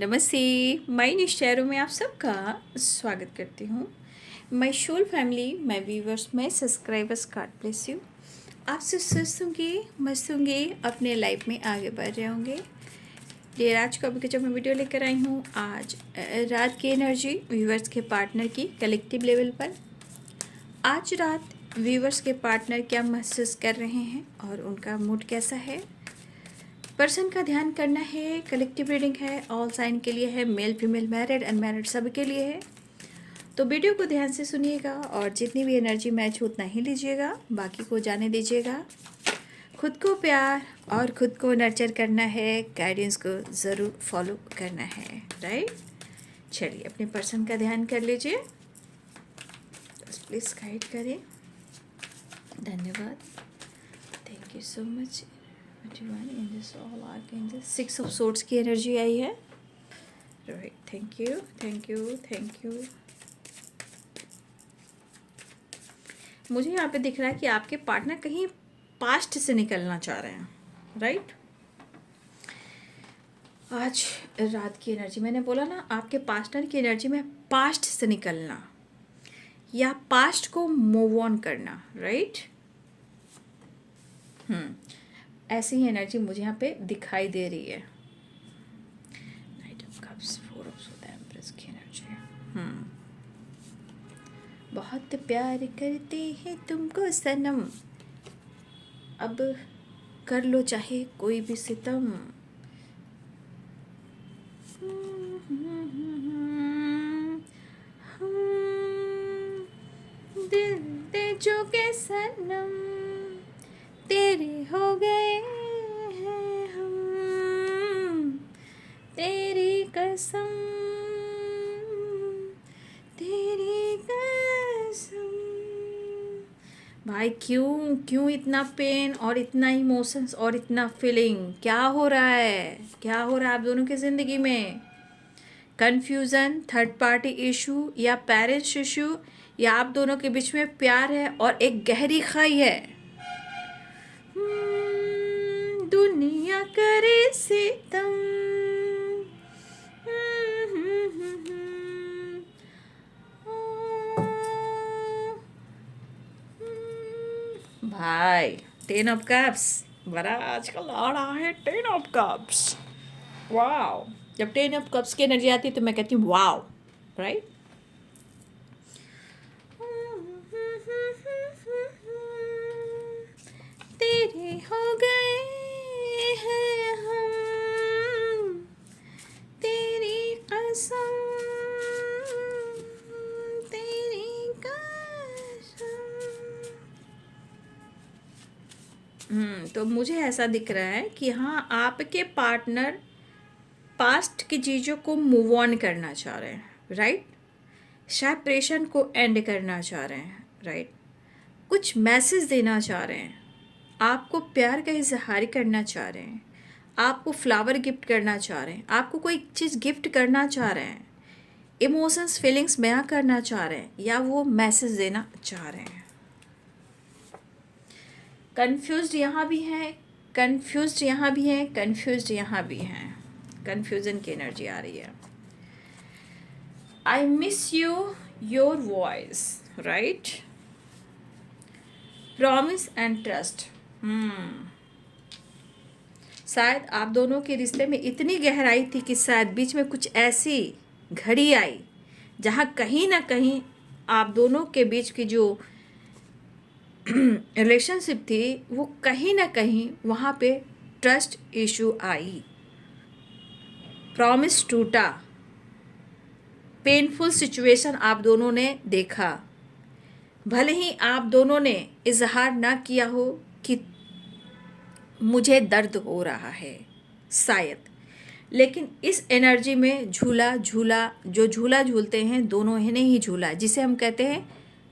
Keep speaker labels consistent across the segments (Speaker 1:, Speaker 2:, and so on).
Speaker 1: नमस्ते। मैं निश्चरों में आप सबका स्वागत करती हूँ। मैं शोल फैमिली, मैं व्यूवर्स, मैं सब्सक्राइबर्स, गॉड ब्लेस यू। आप सब स्वस्थ होंगे, मस्त होंगे, अपने लाइफ में आगे बढ़ रहे होंगे। ये आज को अभी जब मैं वीडियो लेकर आई हूँ, आज रात की एनर्जी व्यूवर्स के पार्टनर की कलेक्टिव लेवल पर। आज रात व्यूवर्स के पार्टनर क्या महसूस कर रहे हैं और उनका मूड कैसा है, पर्सन का ध्यान करना है। कलेक्टिव रीडिंग है, ऑल साइन के लिए है, मेल फीमेल मैरिड अनमैरिड सब के लिए है। तो वीडियो को ध्यान से सुनिएगा और जितनी भी एनर्जी मैच हो उतना ही लीजिएगा, बाकी को जाने दीजिएगा। खुद को प्यार और खुद को नर्चर करना है, गाइडेंस को ज़रूर फॉलो करना है, राइट। चलिए अपने पर्सन का ध्यान कर लीजिए, प्लीज़ गाइड करें। धन्यवाद, thank you so much. In this all archangel 6 of swords की एनर्जी आई है, right. Thank you, thank you, thank you. मुझे यहाँ पे दिख रहा है कि आपके पार्टनर कहीं पास्ट से निकलना चाह रहे हैं, राइट। आज रात की एनर्जी मैंने बोला ना, आपके पार्टनर की एनर्जी में पास्ट से निकलना या पास्ट को मूव ऑन करना, राइट। ऐसी ही एनर्जी मुझे यहाँ पे दिखाई दे रही है। नाइट ऑफ कप्स, 4 ऑफ सोड, एम्प्रेस की एनर्जी। बहुत प्यार करते हैं तुमको सनम, अब कर लो चाहे कोई भी सितम। दिल दे जो के सनम, तेरे हो गए हैं हम, तेरी कसम, तेरी कसम। भाई क्यों क्यों इतना पेन और इतना इमोशंस और इतना फीलिंग, क्या हो रहा है, क्या हो रहा है आप दोनों की ज़िंदगी में? कन्फ्यूज़न, थर्ड पार्टी इशू या पेरेंट्स इशू, या आप दोनों के बीच में प्यार है और एक गहरी खाई है। दुनिया करे सितम, भाई 10 ऑफ कप्स बड़ा आजकल आ रहा है। 10 ऑफ कप्स, वाओ। जब 10 ऑफ कप्स की एनर्जी आती है तो मैं कहती हूँ वाओ, राइट। तेरे हो गए हैं हम, तेरी कसम, तेरी कसम। तो मुझे ऐसा दिख रहा है कि हाँ, आपके पार्टनर पास्ट की चीज़ों को मूव ऑन करना चाह रहे हैं, राइट। सेपरेशन को एंड करना चाह रहे हैं, राइट। कुछ मैसेज देना चाह रहे हैं, आपको प्यार का इजहार करना चाह रहे हैं, आपको फ्लावर गिफ्ट करना चाह रहे हैं, आपको कोई चीज़ गिफ्ट करना चाह रहे हैं, इमोशंस फीलिंग्स बयां करना चाह रहे हैं, या वो मैसेज देना चाह रहे हैं। कन्फ्यूज्ड यहाँ भी हैं, कन्फ्यूज्ड यहाँ भी हैं, कन्फ्यूज्ड यहाँ भी हैं। कन्फ्यूज़न की एनर्जी आ रही है। I miss you, your voice, right. Promise and trust. शायद आप दोनों के रिश्ते में इतनी गहराई थी कि शायद बीच में कुछ ऐसी घड़ी आई जहाँ कहीं ना कहीं आप दोनों के बीच की जो रिलेशनशिप थी वो कहीं ना कहीं वहाँ पे ट्रस्ट इशू आई, प्रॉमिस टूटा, पेनफुल सिचुएशन आप दोनों ने देखा। भले ही आप दोनों ने इजहार ना किया हो कि मुझे दर्द हो रहा है शायद, लेकिन इस एनर्जी में झूला झूला, जो झूला झूलते हैं दोनों ने ही झूला, जिसे हम कहते हैं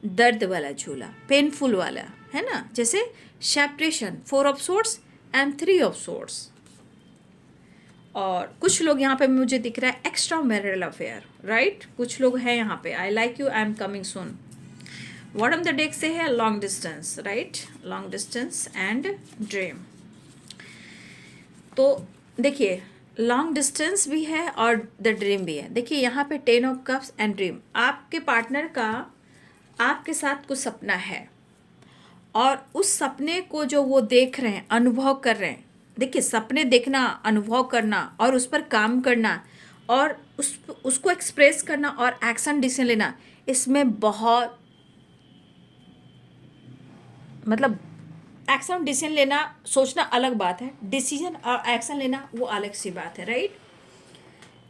Speaker 1: दर्द वाला झूला, पेनफुल वाला, है ना। जैसे separation, 4 of swords and 3 of swords. और कुछ लोग यहाँ पे मुझे दिख रहा है एक्स्ट्रा मैरिटल अफेयर, राइट। कुछ लोग हैं यहाँ पे I like you, I am coming soon. Bottom the deck से है long distance, right, long distance and dream. तो देखिए लॉन्ग डिस्टेंस भी है और द ड्रीम भी है। देखिए यहाँ पे 10 ऑफ कप्स एंड ड्रीम, आपके पार्टनर का आपके साथ कुछ सपना है और उस सपने को जो वो देख रहे हैं, अनुभव कर रहे हैं। देखिए सपने देखना, अनुभव करना और उस पर काम करना और उसको एक्सप्रेस करना और एक्शन डिसीजन लेना, इसमें बहुत मतलब एक्शन डिसीजन लेना, सोचना अलग बात है, डिसीजन और एक्शन लेना वो अलग सी बात है, राइट।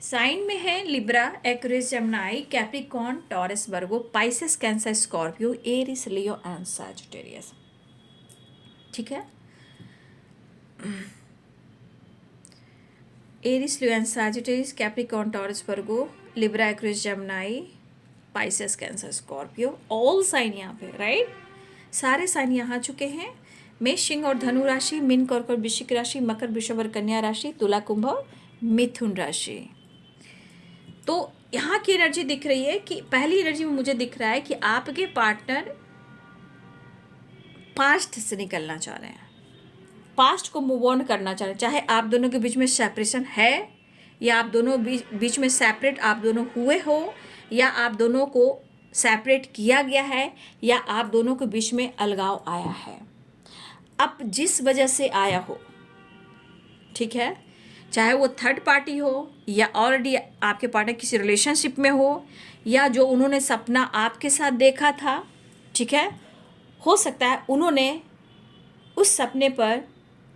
Speaker 1: साइन में है Libra, Aquarius, Gemini, Capricorn, Taurus, Virgo, Pisces, Cancer, Scorpio, Aries, Leo and Sagittarius. ठीक है, Aries, Leo and Sagittarius, Capricorn, Taurus, Virgo, Libra, Aquarius, Gemini, Pisces, Cancer, Scorpio, all sign यहाँ पे, राइट। सारे sign यहाँ आ चुके हैं। मेष, सिंह और धनु राशि, मीन, कर्क और वृश्चिक राशि, मकर, वृषभ और कन्या राशि, तुला, कुंभ और मिथुन राशि। तो यहाँ की एनर्जी दिख रही है कि पहली एनर्जी में मुझे दिख रहा है कि आपके पार्टनर पास्ट से निकलना चाह रहे हैं, पास्ट को मूव ऑन करना चाह रहे हैं। चाहे आप दोनों के बीच में सेपरेशन है या आप दोनों बीच में सेपरेट आप दोनों हुए हो या आप दोनों को सेपरेट किया गया है या आप दोनों के बीच में अलगाव आया है, अब जिस वजह से आया हो, ठीक है, चाहे वो थर्ड पार्टी हो या ऑलरेडी आपके पार्टनर किसी रिलेशनशिप में हो या जो उन्होंने सपना आपके साथ देखा था, ठीक है, हो सकता है उन्होंने उस सपने पर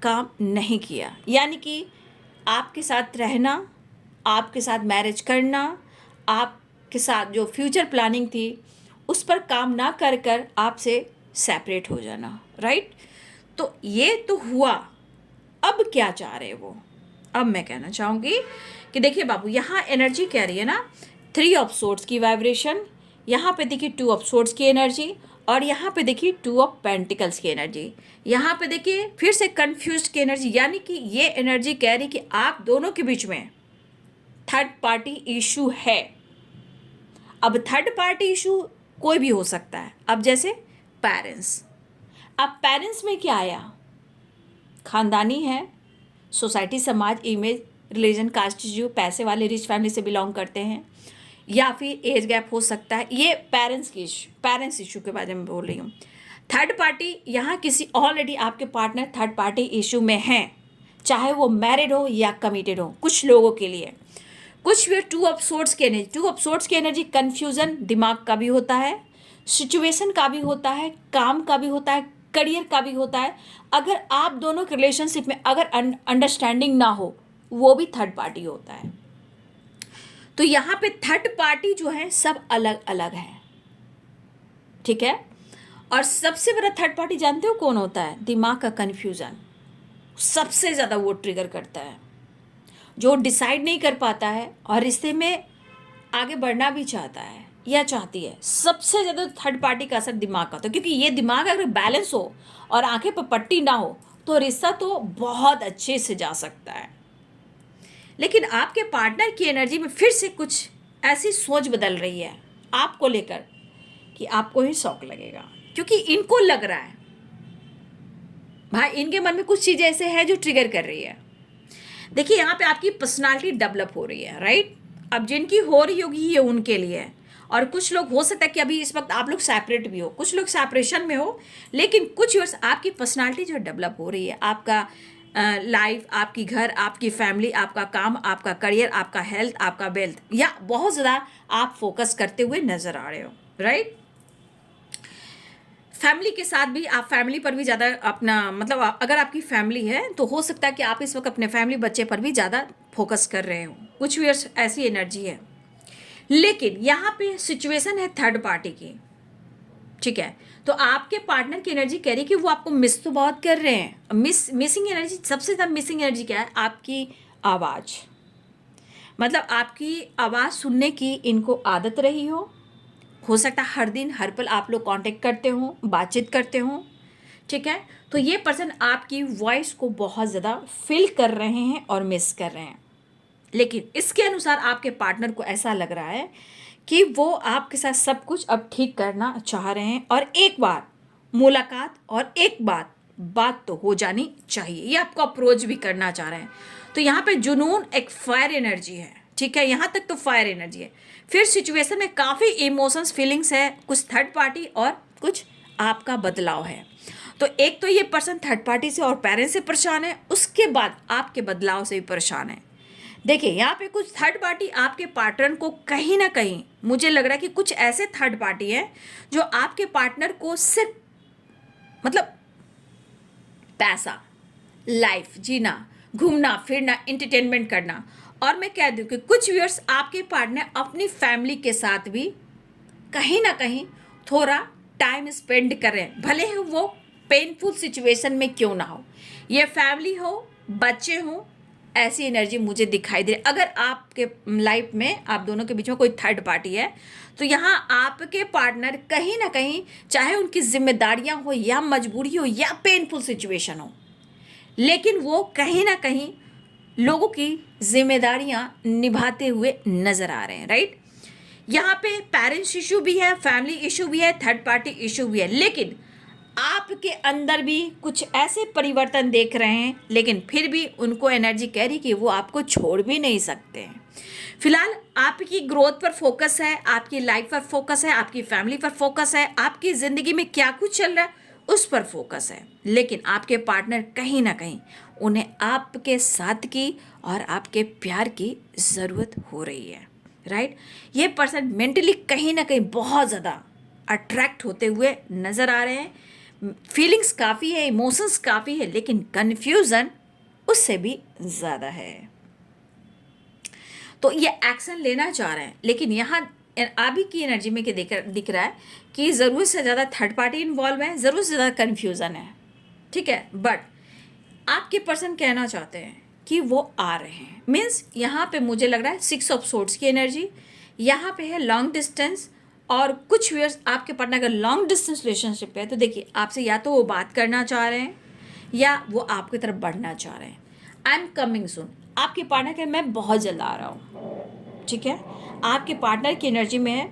Speaker 1: काम नहीं किया, यानी कि आपके साथ रहना, आपके साथ मैरिज करना, आपके साथ जो फ्यूचर प्लानिंग थी उस पर काम ना कर कर आपसे सेपरेट हो जाना, राइट। तो ये तो हुआ, अब क्या चाह रहे वो। अब मैं कहना चाहूँगी कि देखिए बाबू, यहाँ एनर्जी कह रही है ना 3 ऑफ सोर्ड्स की वाइब्रेशन, यहाँ पे देखिए 2 ऑफ सोर्ड्स की एनर्जी और यहाँ पे देखिए 2 ऑफ पेंटिकल्स की एनर्जी, यहाँ पे देखिए फिर से कंफ्यूज्ड की एनर्जी, यानी कि ये एनर्जी कह रही कि आप दोनों के बीच में थर्ड पार्टी इशू है। अब थर्ड पार्टी इशू कोई भी हो सकता है। अब जैसे पेरेंट्स, अब पेरेंट्स में क्या आया, खानदानी है, सोसाइटी, समाज, इमेज, रिलीजन, कास्ट, जो पैसे वाले रिच फैमिली से बिलोंग करते हैं या फिर एज गैप हो सकता है, ये पेरेंट्स इशू के बारे में बोल रही हूँ। थर्ड पार्टी, यहाँ किसी ऑलरेडी आपके पार्टनर थर्ड पार्टी इशू में हैं, चाहे वो मैरिड हो या कमिटेड हो। कुछ लोगों के लिए कुछ भी 2 ऑफ सोर्ड्स की एनर्जी, 2 ऑफ सोर्ड्स की एनर्जी कन्फ्यूज़न दिमाग का भी होता है, सिचुएशन का भी होता है, काम का भी होता है, करियर का भी होता है। अगर आप दोनों के रिलेशनशिप में अगर अंडरस्टैंडिंग ना हो, वो भी थर्ड पार्टी होता है। तो यहाँ पे थर्ड पार्टी जो है सब अलग अलग है, ठीक है। और सबसे बड़ा थर्ड पार्टी जानते हो कौन होता है, दिमाग का कन्फ्यूज़न सबसे ज़्यादा वो ट्रिगर करता है, जो डिसाइड नहीं कर पाता है और रिश्ते में आगे बढ़ना भी चाहता है या चाहती है। सबसे ज़्यादा थर्ड पार्टी का असर दिमाग का होता है, क्योंकि ये दिमाग अगर बैलेंस हो और आंखें पर पट्टी ना हो तो रिश्ता तो बहुत अच्छे से जा सकता है। लेकिन आपके पार्टनर की एनर्जी में फिर से कुछ ऐसी सोच बदल रही है आपको लेकर कि आपको ही शौक लगेगा, क्योंकि इनको लग रहा है भाई इनके मन में कुछ चीज़ें ऐसे है जो ट्रिगर कर रही है। देखिए यहाँ पे आपकी पर्सनालिटी डेवलप हो रही है, राइट। अब जिनकी हो रही होगी ये उनके लिए है, और कुछ लोग हो सकता है कि अभी इस वक्त आप लोग सेपरेट भी हो, कुछ लोग सेपरेशन में हो, लेकिन कुछ वर्ष आपकी पर्सनालिटी जो डेवलप हो रही है, आपका लाइफ, आपकी घर, आपकी फैमिली, आपका काम, आपका करियर, आपका हेल्थ, आपका वेल्थ, या बहुत ज़्यादा आप फोकस करते हुए नज़र आ रहे हो, राइट। फैमिली के साथ भी आप फैमिली पर भी ज़्यादा अपना मतलब अगर आपकी फैमिली है तो हो सकता है कि आप इस वक्त अपने फैमिली बच्चे पर भी ज़्यादा फोकस कर रहे हो, कुछ भी ऐसी एनर्जी है। लेकिन यहाँ पे सिचुएशन है थर्ड पार्टी की, ठीक है। तो आपके पार्टनर की एनर्जी कह रही है कि वो आपको मिस तो बहुत कर रहे हैं। मिसिंग एनर्जी, सबसे ज़्यादा मिसिंग एनर्जी क्या है, आपकी आवाज़, मतलब आपकी आवाज़ सुनने की इनको आदत रही हो सकता है हर दिन हर पल आप लोग कांटेक्ट करते हो, बातचीत करते हो, ठीक है। तो ये पर्सन आपकी वॉइस को बहुत ज़्यादा फील कर रहे हैं और मिस कर रहे हैं। लेकिन इसके अनुसार आपके पार्टनर को ऐसा लग रहा है कि वो आपके साथ सब कुछ अब ठीक करना चाह रहे हैं और एक बार मुलाकात और एक बार बात तो हो जानी चाहिए, ये आपको अप्रोच भी करना चाह रहे हैं। तो यहाँ पे जुनून एक फायर एनर्जी है, ठीक है, यहाँ तक तो फायर एनर्जी है। फिर सिचुएशन में काफ़ी इमोशंस फीलिंग्स है, कुछ थर्ड पार्टी और कुछ आपका बदलाव है। तो एक तो ये पर्सन थर्ड पार्टी से और पेरेंट्स से परेशान है, उसके बाद आपके बदलाव से भी परेशान है। देखिए यहाँ पे कुछ थर्ड पार्टी आपके पार्टनर को कहीं ना कहीं, मुझे लग रहा है कि कुछ ऐसे थर्ड पार्टी है जो आपके पार्टनर को सिर्फ मतलब पैसा, लाइफ जीना, घूमना फिरना, एंटरटेनमेंट करना, और मैं कह दूँ कि कुछ व्यूअर्स आपके पार्टनर अपनी फैमिली के साथ भी कहीं ना कहीं थोड़ा टाइम स्पेंड कर रहे हैं, भले ही वो पेनफुल सिचुएशन में क्यों ना हो। ये फैमिली हो, बच्चे हो, ऐसी एनर्जी मुझे दिखाई दे रही। अगर आपके लाइफ में आप दोनों के बीच में कोई थर्ड पार्टी है तो यहाँ आपके पार्टनर कहीं ना कहीं, चाहे उनकी जिम्मेदारियां हो या मजबूरी हो या पेनफुल सिचुएशन हो, लेकिन वो कहीं ना कहीं लोगों की जिम्मेदारियां निभाते हुए नजर आ रहे हैं, राइट। यहाँ पे पेरेंट्स इशू भी है, फैमिली इशू भी है, थर्ड पार्टी इशू भी है, लेकिन आपके अंदर भी कुछ ऐसे परिवर्तन देख रहे हैं, लेकिन फिर भी उनको एनर्जी कह रही कि वो आपको छोड़ भी नहीं सकते हैं। फिलहाल आपकी ग्रोथ पर फोकस है, आपकी लाइफ पर फोकस है, आपकी फैमिली पर फोकस है, आपकी ज़िंदगी में क्या कुछ चल रहा है उस पर फोकस है, लेकिन आपके पार्टनर कहीं ना कहीं उन्हें आपके साथ की और आपके प्यार की ज़रूरत हो रही है, राइट। ये पर्सन मेंटली कहीं ना कहीं बहुत ज़्यादा अट्रैक्ट होते हुए नज़र आ रहे हैं। फीलिंग्स काफ़ी है, इमोशंस काफ़ी है, लेकिन कन्फ्यूज़न उससे भी ज़्यादा है। तो ये एक्शन लेना चाह रहे हैं, लेकिन यहाँ अभी की एनर्जी में दिख रहा है कि ज़रूरत से ज़्यादा थर्ड पार्टी इन्वॉल्व है, ज़रूरत से ज़्यादा कन्फ्यूज़न है, ठीक है। बट आपके पर्सन कहना चाहते हैं कि वो आ रहे हैं, मीन्स यहाँ पे मुझे लग रहा है 6 ऑफ सोर्ड्स की एनर्जी यहाँ पे है, लॉन्ग डिस्टेंस। और कुछ व्यूअर्स आपके पार्टनर अगर लॉन्ग डिस्टेंस रिलेशनशिप है तो देखिए आपसे या तो वो बात करना चाह रहे हैं या वो आपकी तरफ बढ़ना चाह रहे हैं। आई एम कमिंग सून, आपके पार्टनर के मैं बहुत जल्द आ रहा हूँ, ठीक है। आपके पार्टनर की एनर्जी में है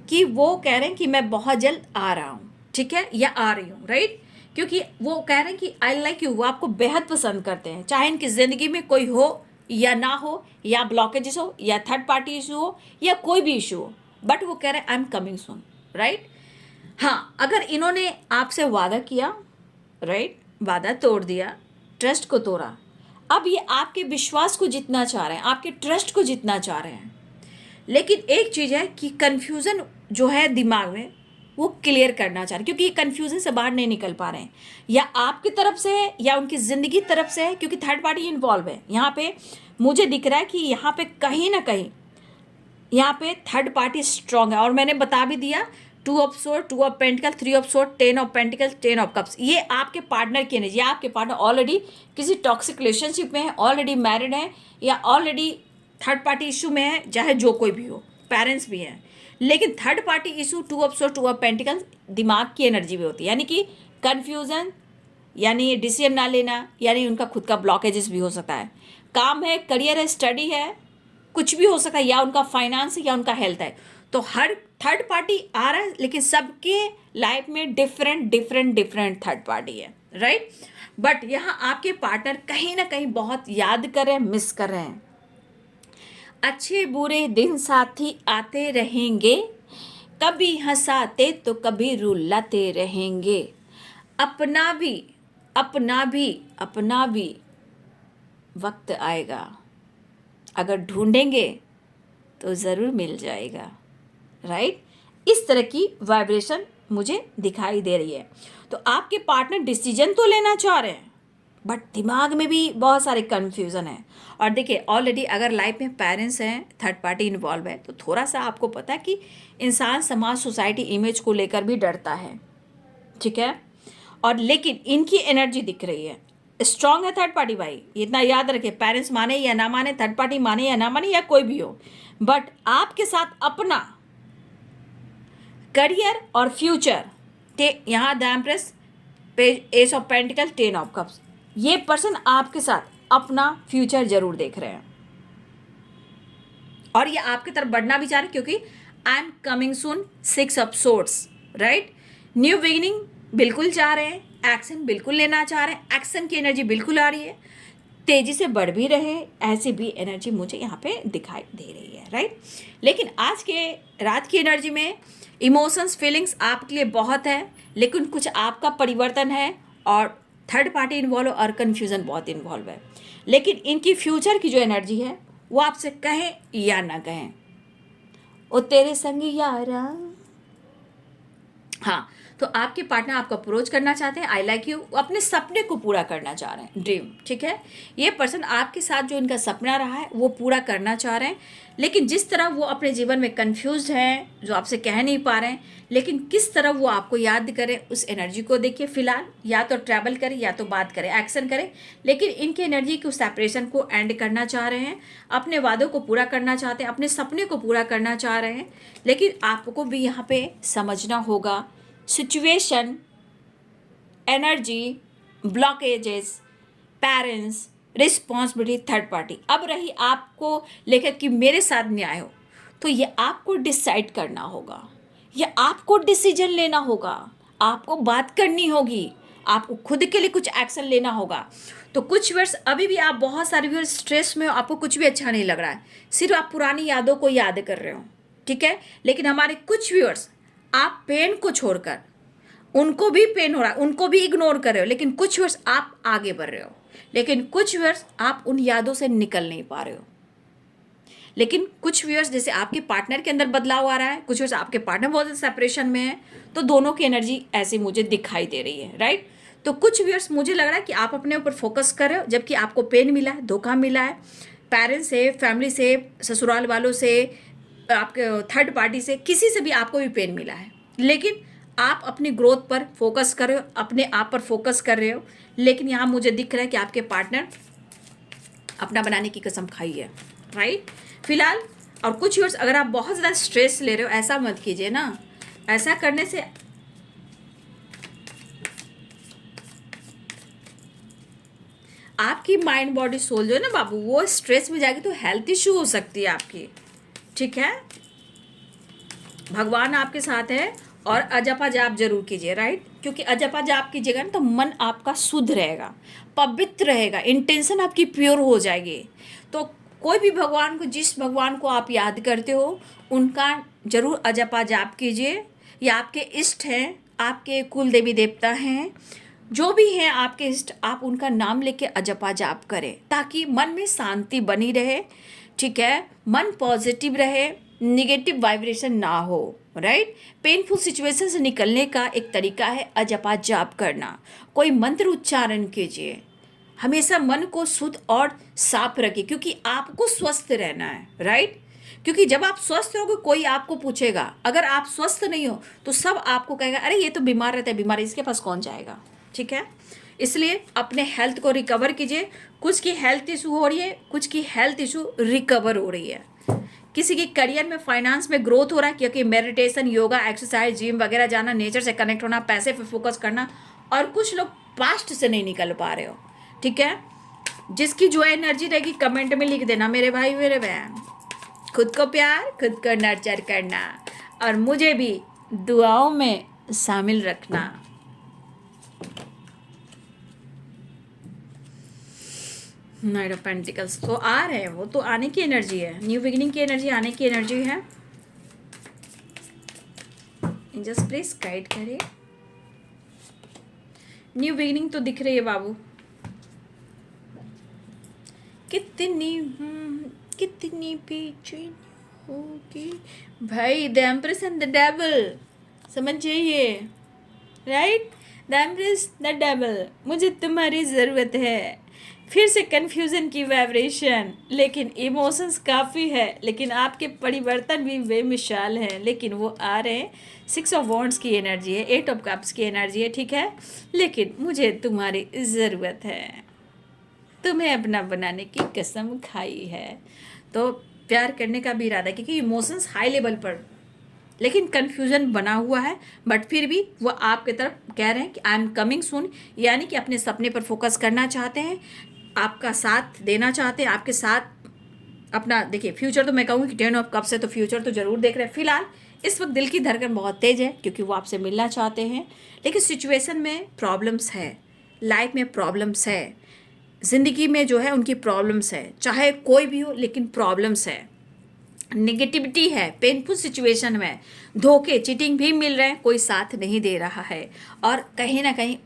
Speaker 1: कि वो कह रहे हैं कि मैं बहुत जल्द आ रहा हूँ, ठीक है, या आ रही हूँ, राइट। क्योंकि वो कह रहे हैं कि आई लाइक यू, वो आपको बेहद पसंद करते हैं, चाहे इनकी ज़िंदगी में कोई हो या ना हो, या ब्लॉकेजेस हो, या थर्ड पार्टी इशू हो, या कोई भी इशू हो, बट वो कह रहे हैं I am coming soon, right. हाँ, अगर इन्होंने आपसे वादा किया, राइट, वादा तोड़ दिया, ट्रस्ट को तोड़ा, अब ये आपके विश्वास को जीतना चाह रहे हैं, आपके ट्रस्ट को जीतना चाह रहे हैं, लेकिन एक चीज़ है कि कन्फ्यूज़न जो है दिमाग में वो क्लियर करना चाह रहे हैं, क्योंकि ये कन्फ्यूज़न से बाहर नहीं निकल पा रहे हैं, या आपकी तरफ से है या उनकी ज़िंदगी तरफ से है, क्योंकि थर्ड पार्टी इन्वॉल्व है। यहाँ पे मुझे दिख रहा है कि यहाँ पे कहीं ना कहीं यहाँ पे थर्ड पार्टी स्ट्रांग है, और मैंने बता भी दिया 2 of sword, 2 of pentacle, 3 of sword, 10 of pentacle, 10 of cups. ये आपके पार्टनर की एनर्जी, आपके पार्टनर ऑलरेडी किसी टॉक्सिक रिलेशनशिप में है, ऑलरेडी मैरिड है, या ऑलरेडी थर्ड पार्टी इशू में है, चाहे जो कोई भी हो, पेरेंट्स भी हैं, लेकिन third party issue 2 of sword, 2 of pentacle दिमाग की एनर्जी में होती है, यानी कि कन्फ्यूज़न, यानी डिसीजन ना लेना, यानी उनका खुद का ब्लॉकेजेस भी हो सकता है, काम है, करियर है, स्टडी है, कुछ भी हो सकता है, या उनका फाइनेंस है या उनका हेल्थ है। तो हर थर्ड पार्टी आ रहा है, लेकिन सबके लाइफ में डिफरेंट थर्ड पार्टी है, राइट। बट यहाँ आपके पार्टनर कहीं ना कहीं बहुत याद कर रहे हैं, मिस कर रहे हैं। अच्छे बुरे दिन साथी आते रहेंगे, कभी हंसाते तो कभी रुलाते रहेंगे, अपना भी अपना भी अपना भी वक्त आएगा, अगर ढूंढेंगे तो ज़रूर मिल जाएगा, राइट। इस तरह की वाइब्रेशन मुझे दिखाई दे रही है। तो आपके पार्टनर डिसीजन तो लेना चाह रहे हैं, बट दिमाग में भी बहुत सारे कन्फ्यूज़न है। और देखिए ऑलरेडी अगर लाइफ में पेरेंट्स हैं, थर्ड पार्टी इन्वॉल्व है, तो थोड़ा सा आपको पता है कि इंसान समाज, सोसाइटी, इमेज को लेकर भी डरता है, ठीक है। और लेकिन इनकी एनर्जी दिख रही है, स्ट्रांग है थर्ड पार्टी भाई, इतना याद रखे, पेरेंट्स माने या ना माने, थर्ड पार्टी माने या ना माने, या कोई भी हो, बट आपके साथ अपना करियर और फ्यूचर, यहाँ the empress, page S of pentacle, 10 of cups, ये पर्सन आपके साथ अपना फ्यूचर जरूर देख रहे हैं, और ये आपकी तरफ बढ़ना भी चाह रहे हैं, क्योंकि I am coming soon, 6 of swords, right. New beginning बिल्कुल चाह रहे हैं, एक्शन बिल्कुल लेना चाह रहे हैं, एक्शन की एनर्जी बिल्कुल आ रही है, तेज़ी से बढ़ भी रहे, ऐसी भी एनर्जी मुझे यहाँ पे दिखाई दे रही है, राइट। लेकिन आज के रात की एनर्जी में इमोशंस फीलिंग्स आपके लिए बहुत है, लेकिन कुछ आपका परिवर्तन है और थर्ड पार्टी इन्वॉल्व और कन्फ्यूज़न बहुत इन्वॉल्व है। लेकिन इनकी फ्यूचर की जो एनर्जी है वो आपसे कहें या ना कहें, ओ तेरे संग यारा, हाँ, तो आपके पार्टनर आपको अप्रोच करना चाहते हैं, आई लाइक यू, अपने सपने को पूरा करना चाह रहे हैं, ड्रीम, ठीक है। ये पर्सन आपके साथ जो इनका सपना रहा है वो पूरा करना चाह रहे हैं, लेकिन जिस तरह वो अपने जीवन में कंफ्यूज हैं, जो आपसे कह नहीं पा रहे हैं, लेकिन किस तरह वो आपको याद करें, उस एनर्जी को देखिए। फिलहाल या तो ट्रैवल करें या तो बात करें, एक्शन करें, लेकिन इनकी एनर्जी को सेपरेशन को एंड करना चाह रहे हैं, अपने वादों को पूरा करना चाहते हैं, अपने सपने को पूरा करना चाह रहे हैं। लेकिन आपको भी यहाँ पे समझना होगा situation, energy, blockages, parents, responsibility, third party. अब रही आपको लेकर कि मेरे साथ न्याय हो, तो ये आपको डिसाइड करना होगा, ये आपको डिसीजन लेना होगा, आपको बात करनी होगी, आपको खुद के लिए कुछ एक्शन लेना होगा। तो कुछ वर्ष अभी भी आप बहुत सारे व्यूअर्स स्ट्रेस में हो, आपको कुछ भी अच्छा नहीं लग रहा है, सिर्फ आप पुरानी यादों को याद कर रहे हो, ठीक है। लेकिन हमारे कुछ व्यूअर्स आप पेन को छोड़कर, उनको भी पेन हो रहा है, उनको भी इग्नोर कर रहे हो, लेकिन कुछ वर्ष आप आगे बढ़ रहे हो, लेकिन कुछ वर्ष आप उन यादों से निकल नहीं पा रहे हो। लेकिन कुछ व्यूअर्स जैसे आपके पार्टनर के अंदर बदलाव आ रहा है, कुछ व्यूअर्स आपके पार्टनर बहुत सेपरेशन में है, तो दोनों की एनर्जी ऐसी मुझे दिखाई दे रही है, राइट। तो कुछ व्यूअर्स मुझे लग रहा है कि आप अपने ऊपर फोकस कर रहे हो, जबकि आपको पेन मिला है, धोखा मिला है, पेरेंट्स से, फैमिली से, ससुराल वालों से, आपके थर्ड पार्टी से, किसी से भी आपको भी पेन मिला है। लेकिन आप अपनी ग्रोथ पर फोकस कर रहे हो, अपने आप पर फोकस कर रहे हो। लेकिन यहाँ मुझे दिख रहा है कि आपके पार्टनर अपना बनाने की कसम खाई है, राइट, फिलहाल। और कुछ व्यूअर्स अगर आप बहुत ज़्यादा स्ट्रेस ले रहे हो, ऐसा मत कीजिए ना, ऐसा करने से आपकी माइंड बॉडी सोल जो है ना बाबू, वो स्ट्रेस में जाएगी तो हेल्थ इश्यू हो सकती है आपकी, ठीक है। भगवान आपके साथ है और अजपा जाप जरूर कीजिए, राइट, क्योंकि अजपा जाप कीजिएगा ना तो मन आपका शुद्ध रहेगा, पवित्र रहेगा, इंटेंशन आपकी प्योर हो जाएगी। तो कोई भी भगवान को, जिस भगवान को आप याद करते हो, उनका जरूर अजपा जाप कीजिए, या आपके इष्ट हैं, आपके कुल देवी देवता हैं, जो भी हैं आपके इष्ट, आप उनका नाम लेके अजपा जाप करें, ताकि मन में शांति बनी रहे, ठीक है, मन पॉजिटिव रहे, निगेटिव वाइब्रेशन ना हो, राइट। पेनफुल सिचुएशन से निकलने का एक तरीका है अजपा जाप करना। कोई मंत्र उच्चारण कीजिए, हमेशा मन को शुद्ध और साफ रखिए, क्योंकि आपको स्वस्थ रहना है, राइट। क्योंकि जब आप स्वस्थ रहोगे कोई आपको पूछेगा, अगर आप स्वस्थ नहीं हो तो सब आपको कहेगा अरे ये तो बीमार रहता है, बीमार, इसके पास कौन जाएगा, ठीक है। इसलिए अपने हेल्थ को रिकवर कीजिए। कुछ की हेल्थ इशू हो रही है, कुछ की हेल्थ इशू रिकवर हो रही है, किसी की करियर में, फाइनेंस में ग्रोथ हो रहा है, क्योंकि मेडिटेशन, योगा, एक्सरसाइज, जिम वगैरह जाना, नेचर से कनेक्ट होना, पैसे पे फोकस करना। और कुछ लोग पास्ट से नहीं निकल पा रहे हो, ठीक है। जिसकी जो एनर्जी रहेगी कमेंट में लिख देना मेरे भाई मेरे बहन। खुद को प्यार, खुद को नर्चर करना, और मुझे भी दुआओं में शामिल रखना। नाइट ऑफ पेंटिकल्स तो आ रहे हैं, वो तो आने की एनर्जी है, न्यू बिगिनिंग की एनर्जी, आने की एनर्जी है। जस्ट प्लीज गाइड करिए, न्यू बिगिनिंग तो दिख रही है बाबू। कितनी बेचैनी होगी भाई, the empress and the devil, समझ जाइए, right, the empress the devil, मुझे तुम्हारी ज़रूरत है। फिर से कन्फ्यूज़न की वाइब्रेशन, लेकिन इमोशंस काफ़ी है, लेकिन आपके परिवर्तन भी बेमिसाल हैं, लेकिन वो आ रहे हैं। 6 ऑफ वॉन्ड्स की एनर्जी है, 8 ऑफ कप्स की एनर्जी है, ठीक है। लेकिन मुझे तुम्हारी ज़रूरत है, तुम्हें अपना बनाने की कसम खाई है। तो प्यार करने का भी इरादा है, क्योंकि इमोशंस हाई लेवल पर, लेकिन कन्फ्यूज़न बना हुआ है, बट फिर भी वो आपके तरफ कह रहे हैं कि आई एम कमिंग सून, यानी कि अपने सपने पर फोकस करना चाहते हैं, आपका साथ देना चाहते हैं, आपके साथ अपना, देखिए फ्यूचर तो मैं कहूँगी कि 10 ऑफ कप्स है, तो फ्यूचर तो ज़रूर देख रहे हैं। फिलहाल इस वक्त दिल की धड़कन बहुत तेज़ है क्योंकि वो आपसे मिलना चाहते हैं, लेकिन सिचुएशन में प्रॉब्लम्स है, लाइफ में प्रॉब्लम्स है, ज़िंदगी में जो है उनकी प्रॉब्लम्स है, चाहे कोई भी हो लेकिन प्रॉब्लम्स है, नेगेटिविटी है, पेनफुल सिचुएशन में धोखे चीटिंग भी मिल रहे हैं, कोई साथ नहीं दे रहा है। और कहीं ना कहीं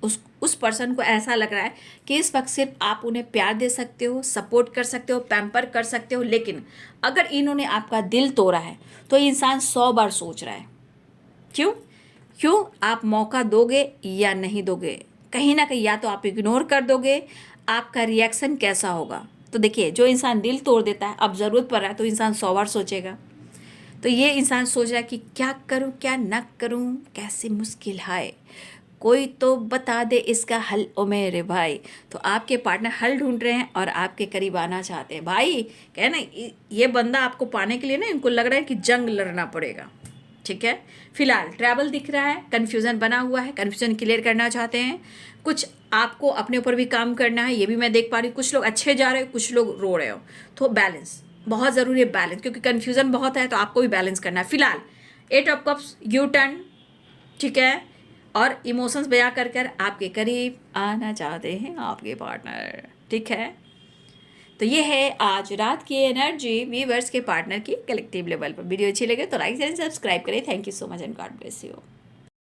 Speaker 1: उस पर्सन को ऐसा लग रहा है कि इस वक्त सिर्फ आप उन्हें प्यार दे सकते हो, सपोर्ट कर सकते हो, पैम्पर कर सकते हो, लेकिन अगर इन्होंने आपका दिल तोड़ा है तो ये इंसान 100 बार सोच रहा है। क्यों क्यों आप मौका दोगे या नहीं दोगे? कहीं ना कहीं या तो आप इग्नोर कर दोगे, आपका रिएक्शन कैसा होगा? तो देखिए, जो इंसान दिल तोड़ देता है, अब ज़रूरत पड़ रहा है तो इंसान 100 बार सोचेगा। तो ये इंसान सोच रहा है कि क्या करूं क्या न करूं, कैसी मुश्किल है, कोई तो बता दे इसका हल ओ मेरे भाई। तो आपके पार्टनर हल ढूंढ रहे हैं और आपके करीब आना चाहते हैं। भाई कहे ना, ये बंदा आपको पाने के लिए ना, इनको लग रहा है कि जंग लड़ना पड़ेगा। ठीक है, फिलहाल ट्रैवल दिख रहा है, कन्फ्यूज़न बना हुआ है, कन्फ्यूज़न क्लियर करना चाहते हैं। कुछ आपको अपने ऊपर भी काम करना है, ये भी मैं देख पा रही हूँ। कुछ लोग अच्छे जा रहे हो, कुछ लोग रो रहे हो, तो बैलेंस बहुत ज़रूरी है, बैलेंस, क्योंकि कन्फ्यूज़न बहुत है तो आपको भी बैलेंस करना है। फिलहाल 8 ऑफ कप्स यू टर्न, ठीक है, और इमोशंस बयां कर कर आपके करीब आना चाहते हैं आपके पार्टनर। ठीक है, तो ये है आज रात की एनर्जी वीवर्स के पार्टनर की कलेक्टिव लेवल पर। वीडियो अच्छी लगे तो लाइक एंड सब्सक्राइब करें। Thank you so much and God bless you.